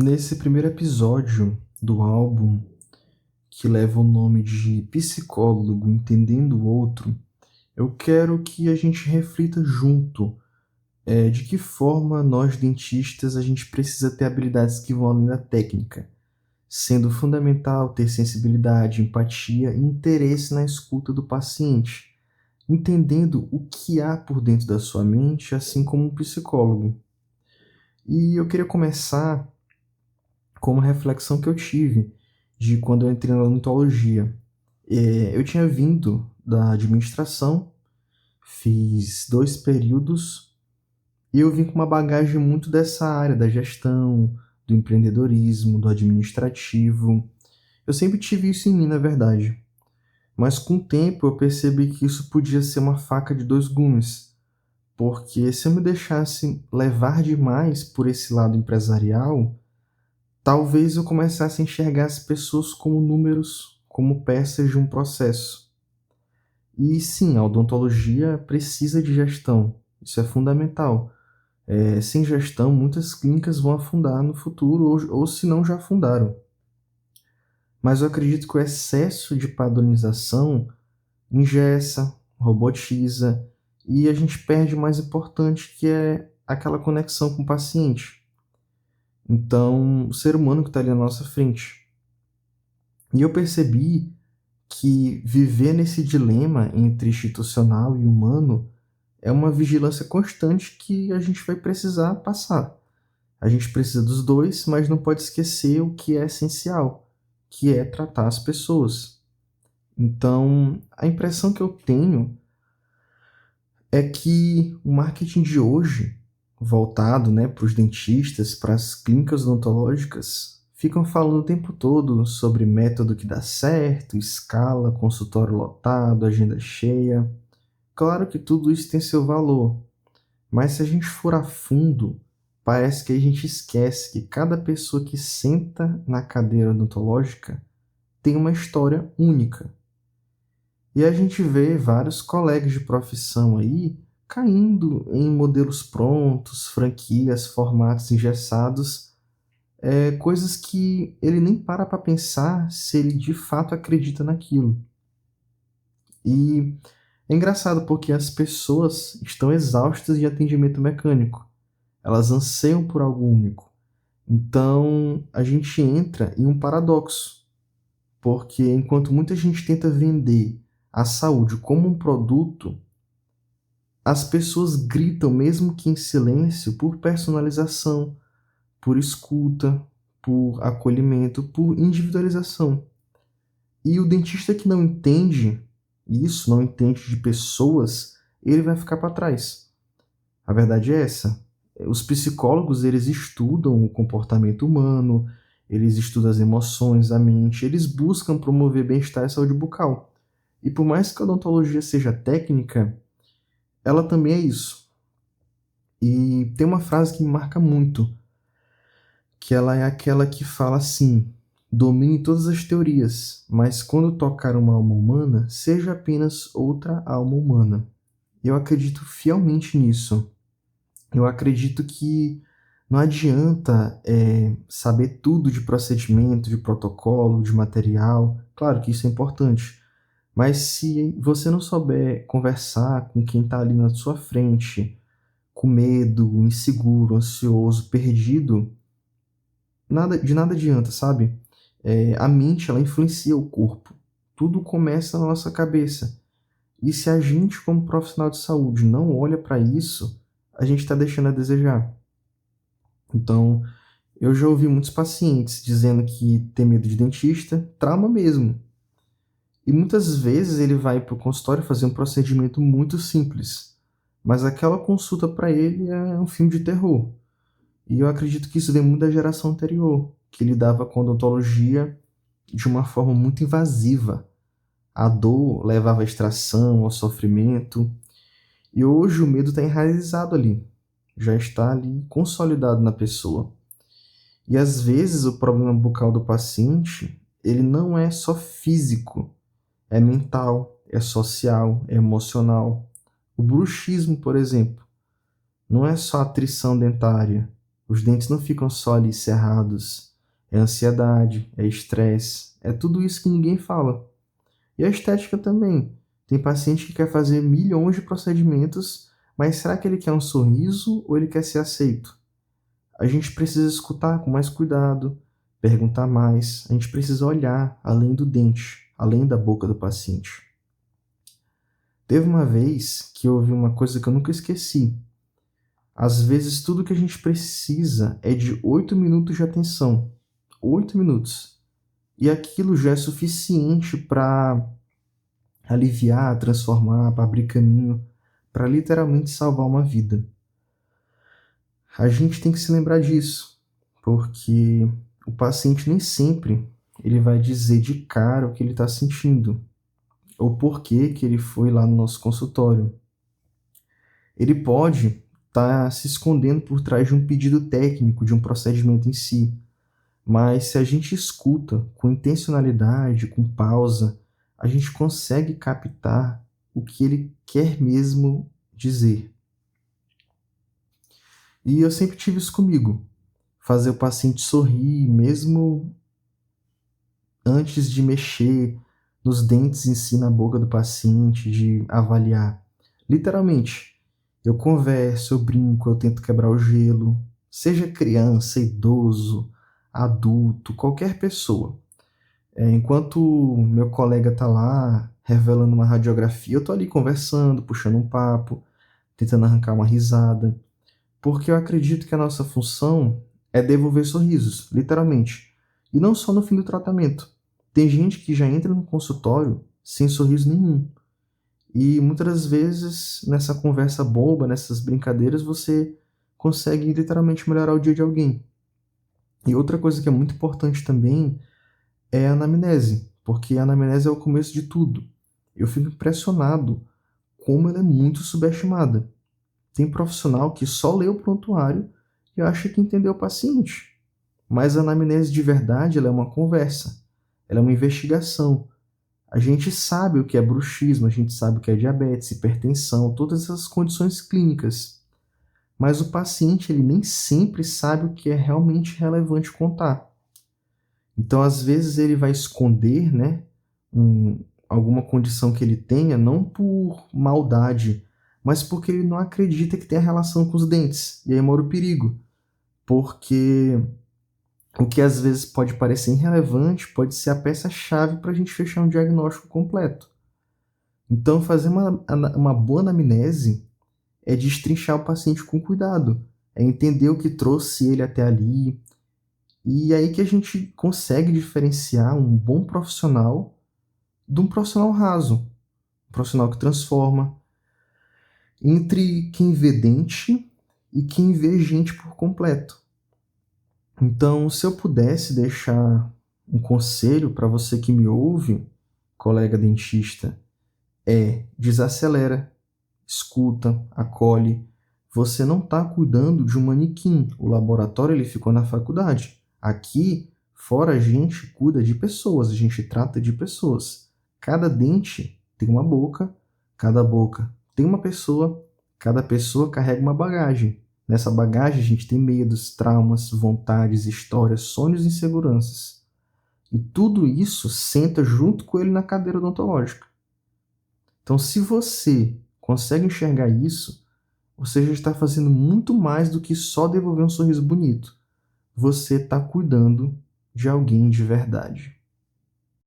Nesse primeiro episódio do álbum, que leva o nome de Psicólogo Entendendo o Outro, eu quero que a gente reflita junto, de que forma nós dentistas a gente precisa ter habilidades que vão além da técnica, sendo fundamental ter sensibilidade, empatia e interesse na escuta do paciente, entendendo o que há por dentro da sua mente, assim como um psicólogo. E eu queria começar com uma reflexão que eu tive de quando eu entrei na odontologia. Eu tinha vindo da administração, fiz 2 períodos e eu vim com uma bagagem muito dessa área da gestão, do empreendedorismo, do administrativo. Eu sempre tive isso em mim, na verdade. Mas com o tempo eu percebi que isso podia ser uma faca de 2 gumes, porque se eu me deixasse levar demais por esse lado empresarial, talvez eu começasse a enxergar as pessoas como números, como peças de um processo. E sim, a odontologia precisa de gestão, isso é fundamental. Sem gestão, muitas clínicas vão afundar no futuro, ou se não já afundaram. Mas eu acredito que o excesso de padronização engessa, robotiza, e a gente perde o mais importante, que é aquela conexão com o paciente. Então, o ser humano que está ali na nossa frente. E eu percebi que viver nesse dilema entre institucional e humano é uma vigilância constante que a gente vai precisar passar. A gente precisa dos dois, mas não pode esquecer o que é essencial, que é tratar as pessoas. Então, a impressão que eu tenho é que o marketing de hoje, voltado, né, para os dentistas, para as clínicas odontológicas, ficam falando o tempo todo sobre método que dá certo, escala, consultório lotado, agenda cheia. Claro que tudo isso tem seu valor, mas se a gente for a fundo, parece que a gente esquece que cada pessoa que senta na cadeira odontológica tem uma história única. E a gente vê vários colegas de profissão aí caindo em modelos prontos, franquias, formatos engessados, coisas que ele nem para pensar se ele de fato acredita naquilo. E é engraçado porque as pessoas estão exaustas de atendimento mecânico. Elas anseiam por algo único. Então a gente entra em um paradoxo, porque enquanto muita gente tenta vender a saúde como um produto, as pessoas gritam, mesmo que em silêncio, por personalização, por escuta, por acolhimento, por individualização. E o dentista que não entende isso, não entende de pessoas, ele vai ficar para trás. A verdade é essa. Os psicólogos, eles estudam o comportamento humano, eles estudam as emoções, a mente, eles buscam promover bem-estar e saúde bucal. E por mais que a odontologia seja técnica, ela também é isso. E tem uma frase que me marca muito, que ela é aquela que fala assim: domine todas as teorias, mas quando tocar uma alma humana, seja apenas outra alma humana. Eu acredito fielmente nisso. Eu acredito que não adianta saber tudo de procedimento, de protocolo, de material. Claro que isso é importante. Mas se você não souber conversar com quem está ali na sua frente, com medo, inseguro, ansioso, perdido, de nada adianta, sabe? A mente, ela influencia o corpo. Tudo começa na nossa cabeça. E se a gente, como profissional de saúde, não olha para isso, a gente está deixando a desejar. Então, eu já ouvi muitos pacientes dizendo que tem medo de dentista, trauma mesmo. E muitas vezes ele vai para o consultório fazer um procedimento muito simples, mas aquela consulta para ele é um filme de terror. E eu acredito que isso vem muito da geração anterior, que lidava com odontologia de uma forma muito invasiva. A dor levava à extração, ao sofrimento, e hoje o medo está enraizado ali, já está ali consolidado na pessoa. E às vezes o problema bucal do paciente, ele não é só físico, é mental, é social, é emocional. O bruxismo, por exemplo, não é só atrição dentária. Os dentes não ficam só ali cerrados. É ansiedade, é estresse, é tudo isso que ninguém fala. E a estética também. Tem paciente que quer fazer milhões de procedimentos, mas será que ele quer um sorriso ou ele quer ser aceito? A gente precisa escutar com mais cuidado, perguntar mais, a gente precisa olhar além do dente, além da boca do paciente. Teve uma vez que eu ouvi uma coisa que eu nunca esqueci. Às vezes tudo que a gente precisa é de 8 minutos de atenção. 8 minutos. E aquilo já é suficiente para aliviar, transformar, para abrir caminho, para literalmente salvar uma vida. A gente tem que se lembrar disso, porque o paciente nem sempre ele vai dizer de cara o que ele está sentindo, ou por que que ele foi lá no nosso consultório. Ele pode estar se escondendo por trás de um pedido técnico, de um procedimento em si, mas se a gente escuta com intencionalidade, com pausa, a gente consegue captar o que ele quer mesmo dizer. E eu sempre tive isso comigo, fazer o paciente sorrir, mesmo antes de mexer nos dentes em si, na boca do paciente, de avaliar. Literalmente, eu converso, eu brinco, eu tento quebrar o gelo, seja criança, idoso, adulto, qualquer pessoa. Enquanto meu colega está lá revelando uma radiografia, eu estou ali conversando, puxando um papo, tentando arrancar uma risada, porque eu acredito que a nossa função é devolver sorrisos, literalmente. E não só no fim do tratamento. Tem gente que já entra no consultório sem sorriso nenhum. E muitas das vezes, nessa conversa boba, nessas brincadeiras, você consegue literalmente melhorar o dia de alguém. E outra coisa que é muito importante também é a anamnese, porque a anamnese é o começo de tudo. Eu fico impressionado como ela é muito subestimada. Tem profissional que só lê o prontuário e acha que entendeu o paciente. Mas a anamnese de verdade ela é uma conversa, ela é uma investigação. A gente sabe o que é bruxismo, a gente sabe o que é diabetes, hipertensão, todas essas condições clínicas. Mas o paciente ele nem sempre sabe o que é realmente relevante contar. Então, às vezes, ele vai esconder, né, alguma condição que ele tenha, não por maldade, mas porque ele não acredita que tem a relação com os dentes. E aí mora o perigo, porque o que às vezes pode parecer irrelevante pode ser a peça-chave para a gente fechar um diagnóstico completo. Então, fazer uma boa anamnese é destrinchar o paciente com cuidado, é entender o que trouxe ele até ali, e aí que a gente consegue diferenciar um bom profissional de um profissional raso, um profissional que transforma, entre quem vê dente e quem vê gente por completo. Então, se eu pudesse deixar um conselho para você que me ouve, colega dentista, é desacelera, escuta, acolhe. Você não está cuidando de um manequim. O laboratório ele ficou na faculdade. Aqui, fora a gente cuida de pessoas, a gente trata de pessoas. Cada dente tem uma boca, cada boca tem uma pessoa, cada pessoa carrega uma bagagem. Nessa bagagem a gente tem medos, traumas, vontades, histórias, sonhos e inseguranças. E tudo isso senta junto com ele na cadeira odontológica. Então, se você consegue enxergar isso, você já está fazendo muito mais do que só devolver um sorriso bonito. Você está cuidando de alguém de verdade.